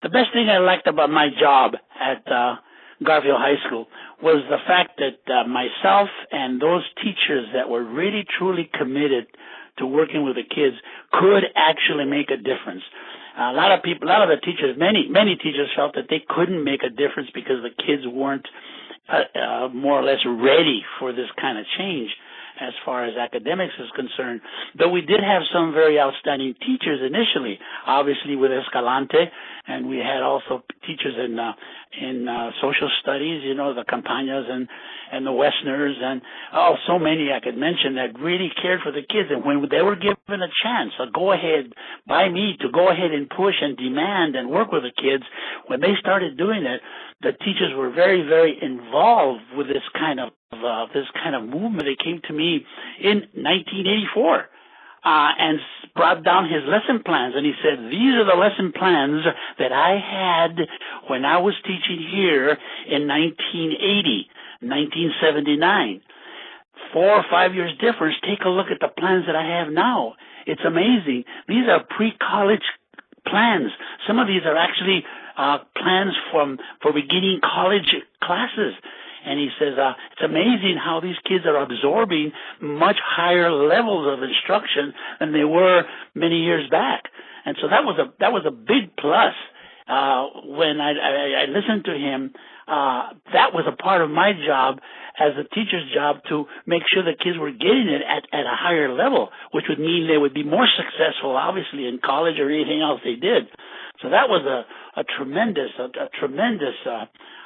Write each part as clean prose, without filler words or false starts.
The best thing I liked about my job at Garfield High School was the fact that myself and those teachers that were really truly committed to working with the kids could actually make a difference. A lot of the teachers, many teachers felt that they couldn't make a difference because the kids weren't more or less ready for this kind of change as far as academics is concerned. But we did have some very outstanding teachers initially, obviously with Escalante, and we had also teachers in social studies, the Campañas and the Westners, and so many I could mention that really cared for the kids. And when they were given a chance, a go-ahead by me to go ahead and push and demand and work with the kids, when they started doing it, the teachers were very, very involved with this kind of movement. They came to me in 1984 and brought down his lesson plans, and he said, "These are the lesson plans that I had when I was teaching here in 1980, 1979. 4 or 5 years difference. Take a look at the plans that I have now. It's amazing. These are pre-college plans. Some of these are actually plans for beginning college classes." And he says, it's amazing how these kids are absorbing much higher levels of instruction than they were many years back. And so that was a big plus. When I listened to him, that was a part of my job as a teacher's job to make sure the kids were getting it at a higher level, which would mean they would be more successful, obviously, in college or anything else they did. So that was a tremendous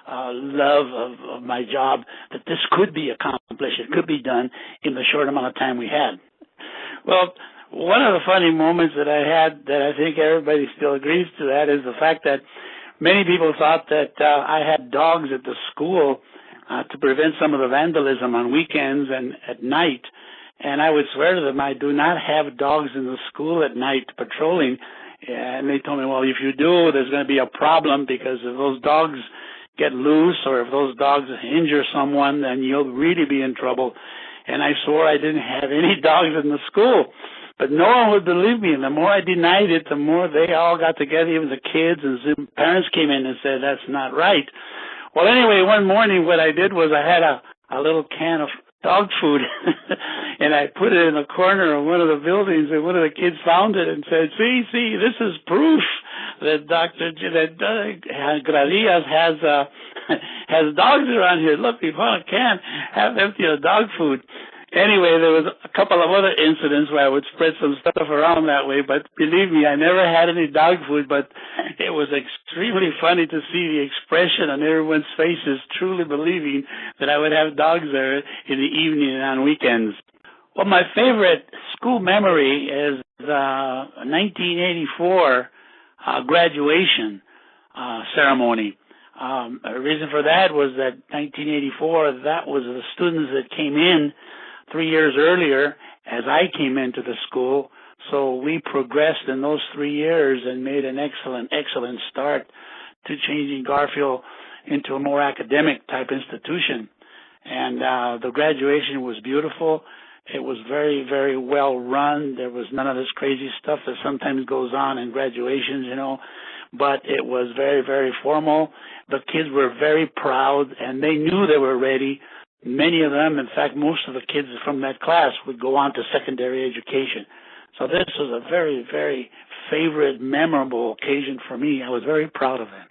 love of my job, that this could be accomplished. It could be done in the short amount of time we had. Well, one of the funny moments that I had that I think everybody still agrees to that is the fact that many people thought that I had dogs at the school to prevent some of the vandalism on weekends and at night. And I would swear to them, I do not have dogs in the school at night patrolling. And they told me, well, if you do, there's going to be a problem, because if those dogs get loose or if those dogs injure someone, then you'll really be in trouble. And I swore I didn't have any dogs in the school. But no one would believe me. And the more I denied it, the more they all got together, even the kids, and some parents came in and said, that's not right. Well, anyway, one morning what I did was I had a little can of dog food, and I put it in a corner of one of the buildings, and one of the kids found it and said, see, this is proof that Gradillas has dogs around here. Look, we found a can, half empty of dog food. Anyway, there was a couple of other incidents where I would spread some stuff around that way, but believe me, I never had any dog food, but it was extremely funny to see the expression on everyone's faces, truly believing that I would have dogs there in the evening and on weekends. Well, my favorite school memory is the 1984 graduation ceremony. The reason for that was that 1984, that was the students that came in 3 years earlier as I came into the school. So we progressed in those 3 years and made an excellent start to changing Garfield into a more academic type institution. And the graduation was beautiful. It was very, very well run. There was none of this crazy stuff that sometimes goes on in graduations, but it was very, very formal. The kids were very proud, and they knew they were ready. Many of them, in fact, most of the kids from that class would go on to secondary education. So this was a very, very favorite, memorable occasion for me. I was very proud of it.